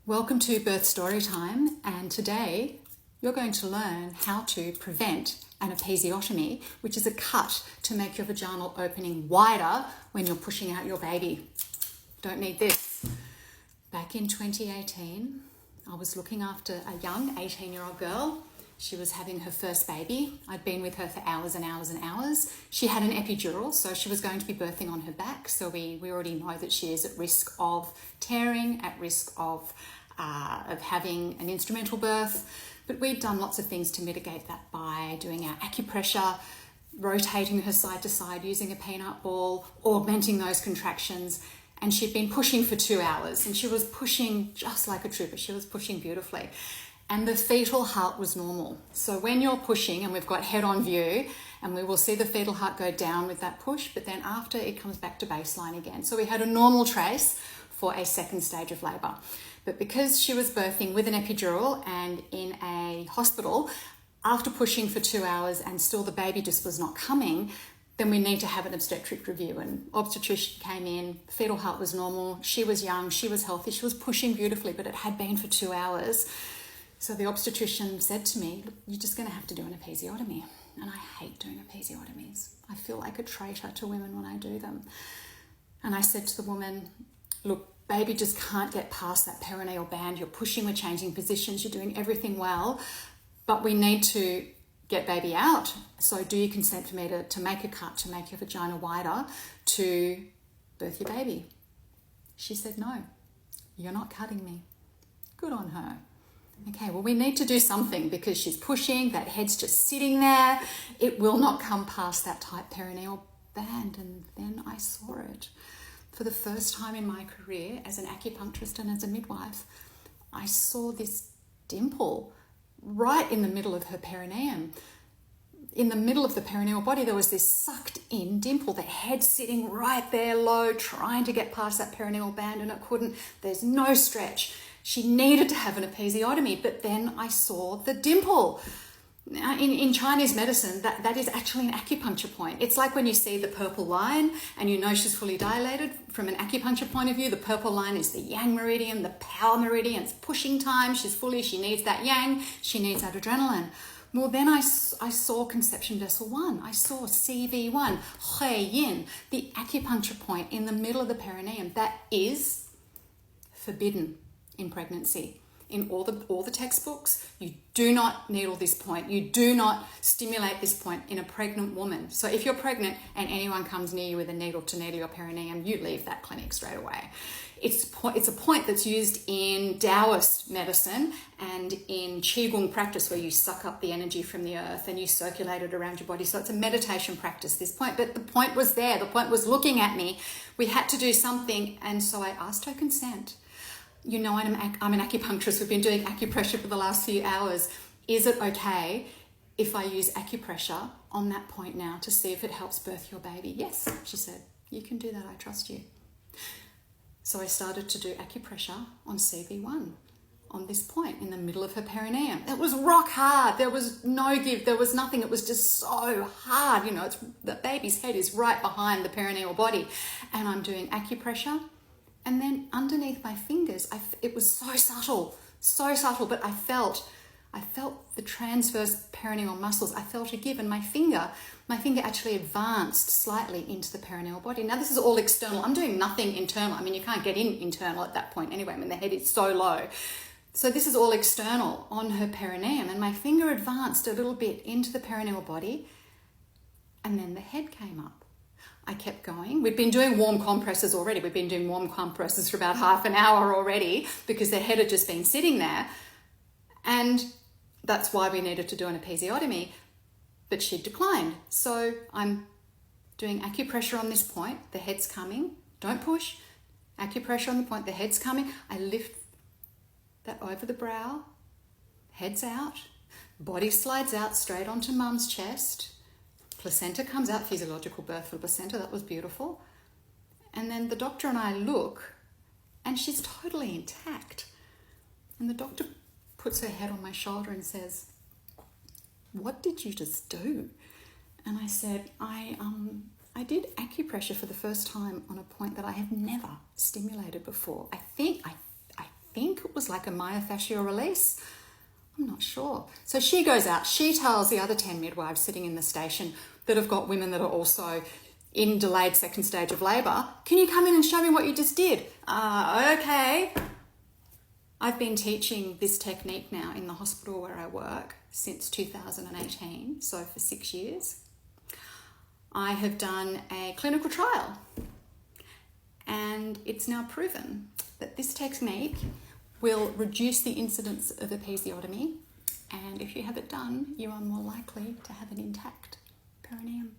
Welcome to Birth Storytime, and today you're going to learn how to prevent an episiotomy, which is a cut to make your vaginal opening wider when you're pushing out your baby. Don't need this. Back in 2018, I was looking after a young 18-year-old girl. She was having her first baby. I'd been with her for hours and hours and hours. She had an epidural, so she was going to be birthing on her back. So we already know that she is at risk of tearing, at risk of having an instrumental birth. But we'd done lots of things to mitigate that by doing our acupressure, rotating her side to side, using a peanut ball, augmenting those contractions. And she'd been pushing for 2 hours, and she was pushing just like a trooper. She was pushing beautifully. And the fetal heart was normal. So when you're pushing, and we've got head on view, and we will see the fetal heart go down with that push, but then after it comes back to baseline again. So we had a normal trace for a second stage of labour. But because she was birthing with an epidural and in a hospital, after pushing for 2 hours and still the baby just was not coming, then we need to have an obstetric review. And obstetrician came in, fetal heart was normal, she was young, she was healthy, she was pushing beautifully, but it had been for 2 hours. So the obstetrician said to me, "Look, you're just going to have to do an episiotomy." And I hate doing episiotomies. I feel like a traitor to women when I do them. And I said to the woman, "Look, baby just can't get past that perineal band. You're pushing, we're changing positions, you're doing everything well, but we need to get baby out. So do you consent for me to make a cut, to make your vagina wider, to birth your baby?" She said, "No, you're not cutting me." Good on her. Okay, well, we need to do something because she's pushing, that head's just sitting there. It will not come past that tight perineal band. And then I saw it. For the first time in my career as an acupuncturist and as a midwife, I saw this dimple right in the middle of her perineum. In the middle of the perineal body, there was this sucked in dimple, the head sitting right there low, trying to get past that perineal band, and it couldn't. There's no stretch. She needed to have an episiotomy, but then I saw the dimple. Now, in Chinese medicine, that is actually an acupuncture point. It's like when you see the purple line and you know she's fully dilated. From an acupuncture point of view, the purple line is the yang meridian, the power meridian. It's pushing time. She needs that yang. She needs that adrenaline. Well, then I saw conception vessel 1. I saw CV1, Hui Yin, the acupuncture point in the middle of the perineum. That is forbidden in pregnancy. In all the textbooks, you do not needle this point. You do not stimulate this point in a pregnant woman. So if you're pregnant and anyone comes near you with a needle to needle your perineum, you leave that clinic straight away. It's a point that's used in Taoist medicine and in Qigong practice, where you suck up the energy from the earth and you circulate it around your body. So it's a meditation practice, this point. But the point was there. The point was looking at me. We had to do something. And so I asked her consent. You know, I'm an acupuncturist. We've been doing acupressure for the last few hours. Is it okay if I use acupressure on that point now to see if it helps birth your baby? Yes, she said. You can do that. I trust you. So I started to do acupressure on CV1, on this point in the middle of her perineum. It was rock hard. There was no give. There was nothing. It was just so hard. You know, the baby's head is right behind the perineal body. And I'm doing acupressure. And then underneath my fingers, it was so subtle, but I felt the transverse perineal muscles. I felt a give, and my finger actually advanced slightly into the perineal body. Now, this is all external. I'm doing nothing internal. I mean, you can't get in internal at that point anyway. I mean, the head is so low. So this is all external on her perineum, and my finger advanced a little bit into the perineal body, and then the head came up. I kept going. We'd been doing warm compresses already. We've been doing warm compresses for about half an hour already because the head had just been sitting there. And that's why we needed to do an episiotomy. But she declined. So I'm doing acupressure on this point. The head's coming. Don't push. Acupressure on the point. The head's coming. I lift that over the brow. Head's out. Body slides out straight onto mum's chest. Placenta comes out, physiological birth for the placenta. That was beautiful. And then the doctor and I look, and she's totally intact. And the doctor puts her head on my shoulder and says, "What did you just do?" And I said, I did acupressure for the first time on a point that I have never stimulated before. I think it was like a myofascial release. I'm not sure. So she goes out, she tells the other 10 midwives sitting in the station that have got women that are also in delayed second stage of labour, can you come in and show me what you just did? Okay. I've been teaching this technique now in the hospital where I work since 2018, so for 6 years. I have done a clinical trial and it's now proven that this technique will reduce the incidence of episiotomy, and if you have it done, you are more likely to have an intact perineum.